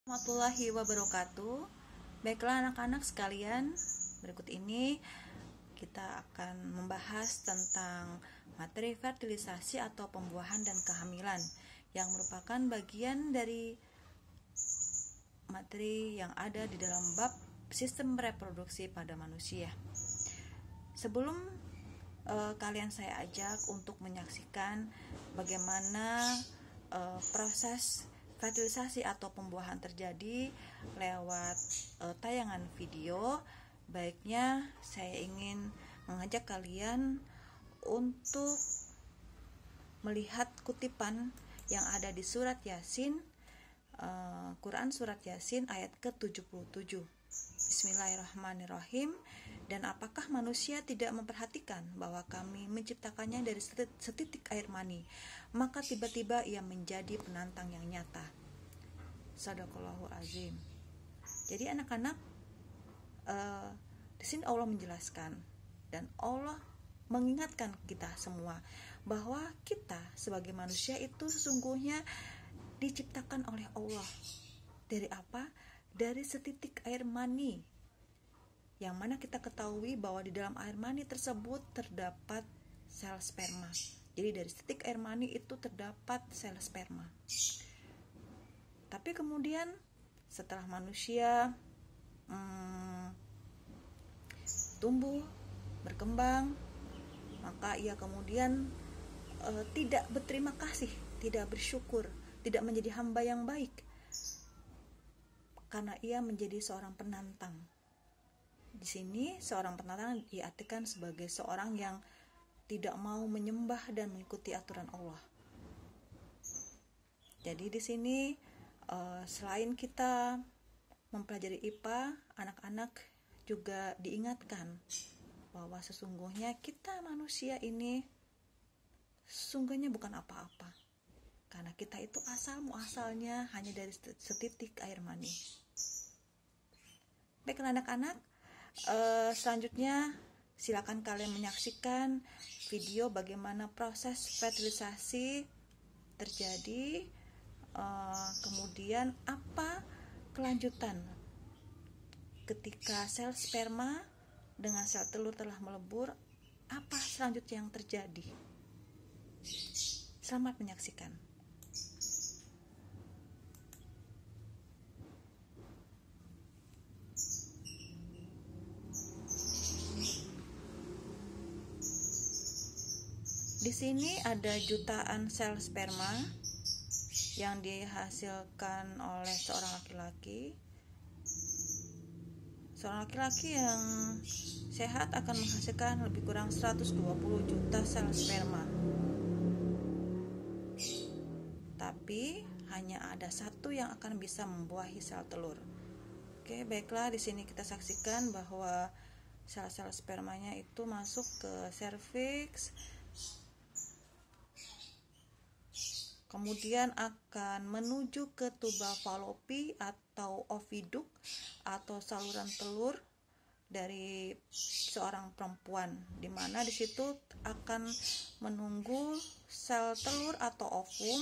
Warahmatullahi wabarakatuh. Baiklah anak-anak sekalian, berikut ini kita akan membahas tentang materi fertilisasi atau pembuahan dan kehamilan yang merupakan bagian dari materi yang ada di dalam bab sistem reproduksi pada manusia. Sebelum kalian saya ajak untuk menyaksikan bagaimana proses fertilisasi atau pembuahan terjadi lewat tayangan video, baiknya saya ingin mengajak kalian untuk melihat kutipan yang ada di surat Yasin, Quran surat Yasin ayat ke-77. Bismillahirrahmanirrahim. Dan apakah manusia tidak memperhatikan bahwa kami menciptakannya dari setitik air mani, maka tiba-tiba ia menjadi penantang yang nyata. Shadaqallahu azim. Jadi anak-anak, di sini Allah menjelaskan dan Allah mengingatkan kita semua bahwa kita sebagai manusia itu sesungguhnya diciptakan oleh Allah. Dari apa? Dari setitik air mani, yang mana kita ketahui bahwa di dalam air mani tersebut terdapat sel sperma. Jadi dari setitik air mani itu terdapat sel sperma. Tapi kemudian setelah manusia tumbuh, berkembang, maka ia kemudian tidak berterima kasih, tidak bersyukur, tidak menjadi hamba yang baik, karena ia menjadi seorang penantang. Di sini seorang penantang diartikan sebagai seorang yang tidak mau menyembah dan mengikuti aturan Allah. Jadi di sini selain kita mempelajari IPA, anak-anak juga diingatkan bahwa sesungguhnya kita manusia ini sesungguhnya bukan apa-apa, karena kita itu asal-muasalnya hanya dari setitik air mani. Baiklah anak-anak, selanjutnya silakan kalian menyaksikan video bagaimana proses fertilisasi terjadi, kemudian apa kelanjutan ketika sel sperma dengan sel telur telah melebur, apa selanjutnya yang terjadi. Selamat menyaksikan. Di sini ada jutaan sel sperma yang dihasilkan oleh seorang laki-laki. Seorang laki-laki yang sehat akan menghasilkan lebih kurang 120 juta sel sperma. Tapi hanya ada satu yang akan bisa membuahi sel telur. Oke, baiklah, di sini kita saksikan bahwa sel-sel spermanya itu masuk ke serviks, kemudian akan menuju ke tuba falopi atau oviduk atau saluran telur dari seorang perempuan, di mana di situ akan menunggu sel telur atau ovum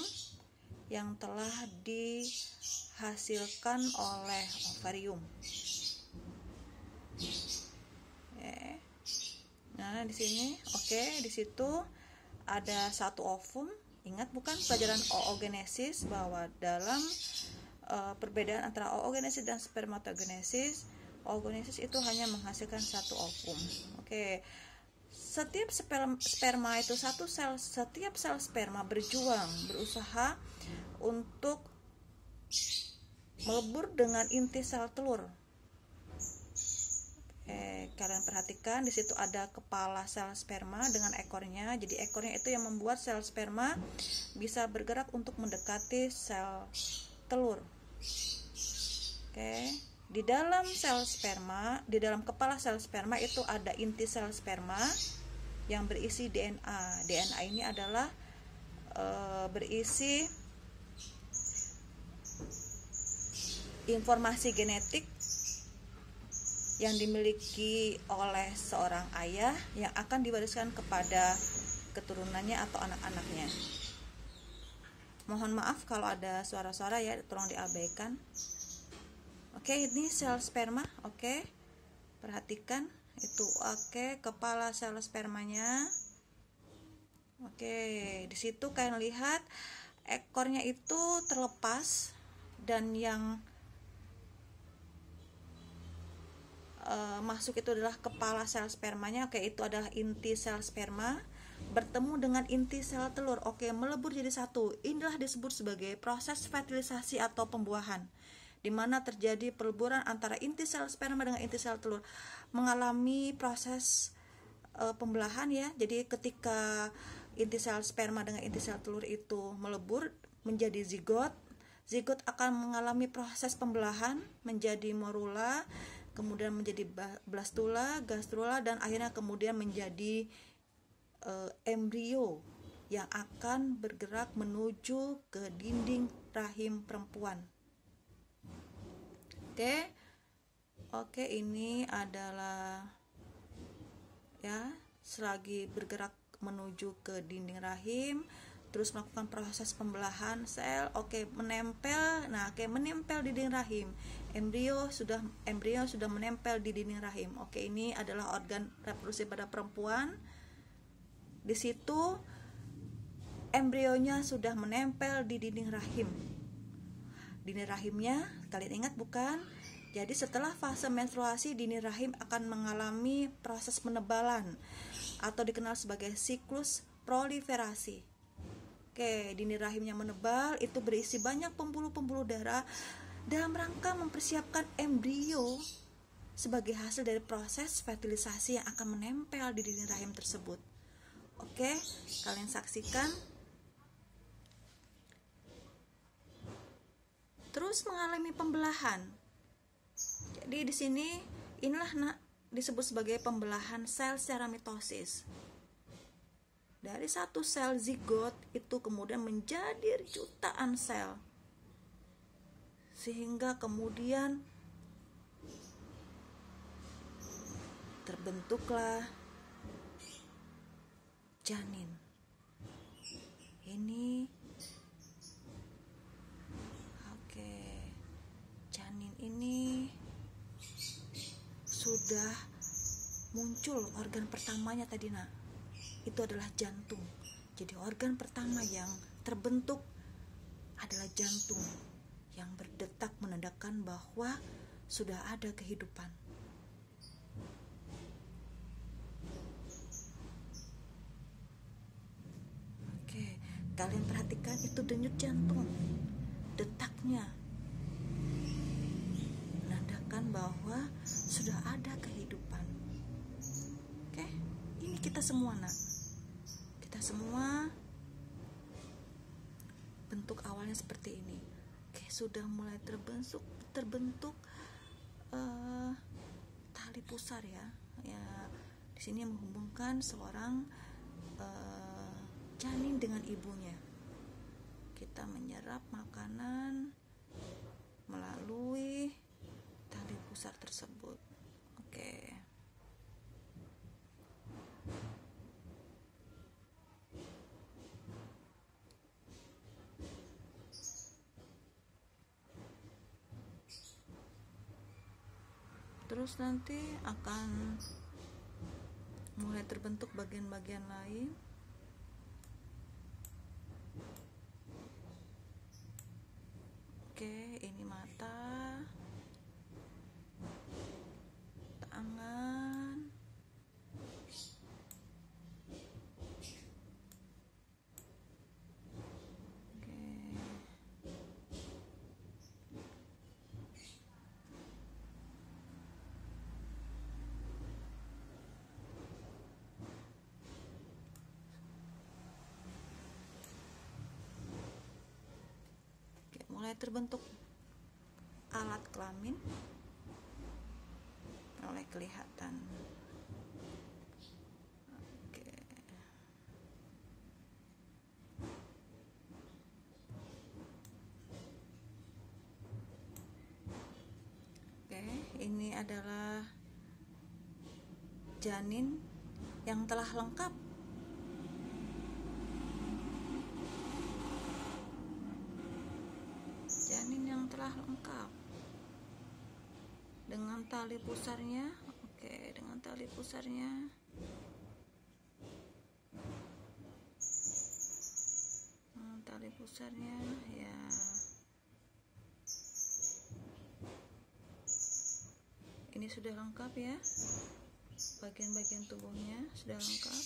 yang telah dihasilkan oleh ovarium. Nah, di sini di situ ada satu ovum. Ingat bukan pelajaran oogenesis bahwa dalam perbedaan antara oogenesis dan spermatogenesis, oogenesis itu hanya menghasilkan satu ovum. Setiap sperma itu setiap sel sperma berusaha untuk melebur dengan inti sel telur. Kalian perhatikan di situ ada kepala sel sperma dengan ekornya. Jadi ekornya itu yang membuat sel sperma bisa bergerak untuk mendekati sel telur. Di dalam sel sperma, di dalam kepala sel sperma itu ada inti sel sperma yang berisi DNA. DNA ini adalah berisi informasi genetik yang dimiliki oleh seorang ayah yang akan diwariskan kepada keturunannya atau anak-anaknya. Mohon maaf kalau ada suara-suara ya, tolong diabaikan. Oke, ini sel sperma. Oke, perhatikan itu. Oke, kepala sel spermanya. Oke, di situ kalian lihat ekornya itu terlepas, dan yang masuk itu adalah kepala sel spermanya. Oke, itu adalah inti sel sperma bertemu dengan inti sel telur. Oke, melebur jadi satu. Inilah disebut sebagai proses fertilisasi atau pembuahan, di mana terjadi peleburan antara inti sel sperma dengan inti sel telur, mengalami proses pembelahan ya. Jadi ketika inti sel sperma dengan inti sel telur itu melebur menjadi zigot, zigot akan mengalami proses pembelahan menjadi morula, kemudian menjadi blastula, gastrula, dan akhirnya kemudian menjadi embrio yang akan bergerak menuju ke dinding rahim perempuan. Oke, ini adalah ya, selagi bergerak menuju ke dinding rahim, terus melakukan proses pembelahan sel. Oke, menempel. Nah, menempel di dinding rahim. Embrio sudah menempel di dinding rahim. Oke, ini adalah organ reproduksi pada perempuan. Di situ embrionya sudah menempel di dinding rahim. Dinding rahimnya kalian ingat bukan? Jadi setelah fase menstruasi, dinding rahim akan mengalami proses penebalan atau dikenal sebagai siklus proliferasi. Oke, dinding rahimnya menebal, itu berisi banyak pembuluh-pembuluh darah dalam rangka mempersiapkan embrio sebagai hasil dari proses fertilisasi yang akan menempel di dinding rahim tersebut. Oke, kalian saksikan. Terus mengalami pembelahan. Jadi di sini inilah disebut sebagai pembelahan sel secara mitosis. Dari satu sel zigot itu kemudian menjadi jutaan sel, sehingga kemudian terbentuklah janin. Janin ini sudah muncul organ pertamanya tadi, itu adalah jantung. Jadi organ pertama yang terbentuk adalah jantung yang berdetak menandakan bahwa sudah ada kehidupan. Oke, kalian perhatikan itu denyut jantung, detaknya menandakan bahwa sudah ada kehidupan. Oke, ini kita semua kita semua bentuk awalnya seperti ini. Oke, sudah mulai terbentuk tali pusar ya. Di sini menghubungkan seorang janin dengan ibunya. Kita menyerap makanan melalui tali pusar tersebut. Oke. Terus nanti akan mulai terbentuk bagian-bagian lain. Oke, ini mata, tangan, oke. Mulai terbentuk alat kelamin, mulai kelihatan. Oke, ini adalah janin yang telah lengkap. Janin yang telah lengkap. dengan tali pusarnya. Oke, dengan tali pusarnya. Tali pusarnya ya. Ini sudah lengkap ya. Bagian-bagian tubuhnya sudah lengkap.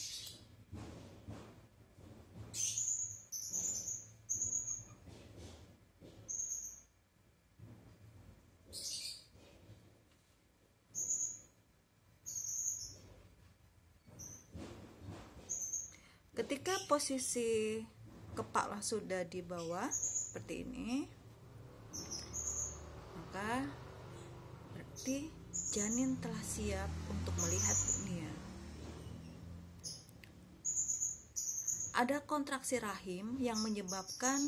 Ketika posisi kepala sudah di bawah seperti ini, maka berarti janin telah siap untuk melihat dunia. Ada kontraksi rahim yang menyebabkan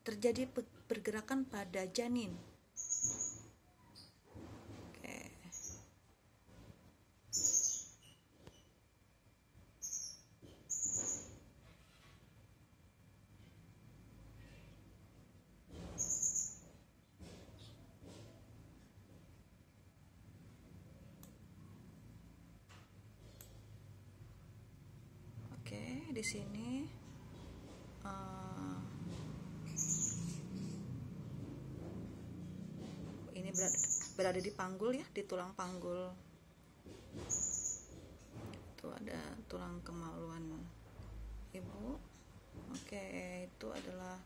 terjadi pergerakan pada janin. Di sini ini berada di panggul ya, di tulang panggul. Itu ada tulang kemaluan ibu. Oke, itu adalah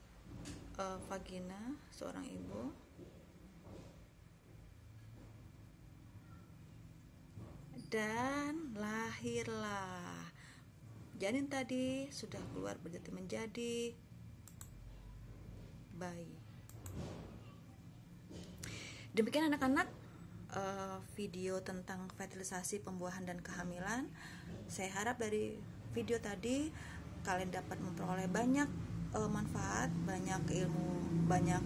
vagina seorang ibu. Dan lahirlah janin tadi, sudah keluar berarti menjadi bayi. Demikian anak-anak, video tentang fertilisasi, pembuahan dan kehamilan. Saya harap dari video tadi kalian dapat memperoleh banyak manfaat, banyak ilmu, banyak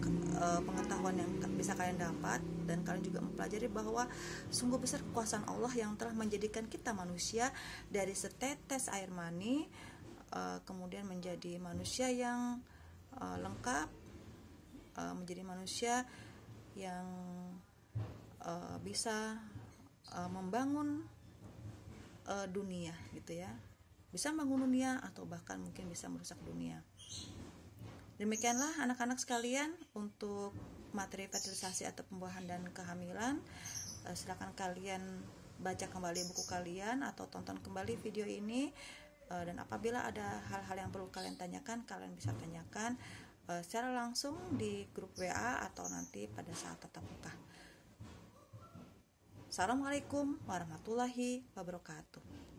pengetahuan yang bisa kalian dapat, dan kalian juga mempelajari bahwa sungguh besar kekuasaan Allah yang telah menjadikan kita manusia dari setetes air mani kemudian menjadi manusia yang lengkap, menjadi manusia yang bisa membangun dunia gitu ya, bisa membangun dunia atau bahkan mungkin bisa merusak dunia. Demikianlah anak-anak sekalian untuk materi fertilisasi atau pembuahan dan kehamilan. Silakan kalian baca kembali buku kalian atau tonton kembali video ini, dan apabila ada hal-hal yang perlu kalian tanyakan, kalian bisa tanyakan secara langsung di grup WA atau nanti pada saat tatap muka. Assalamualaikum warahmatullahi wabarakatuh.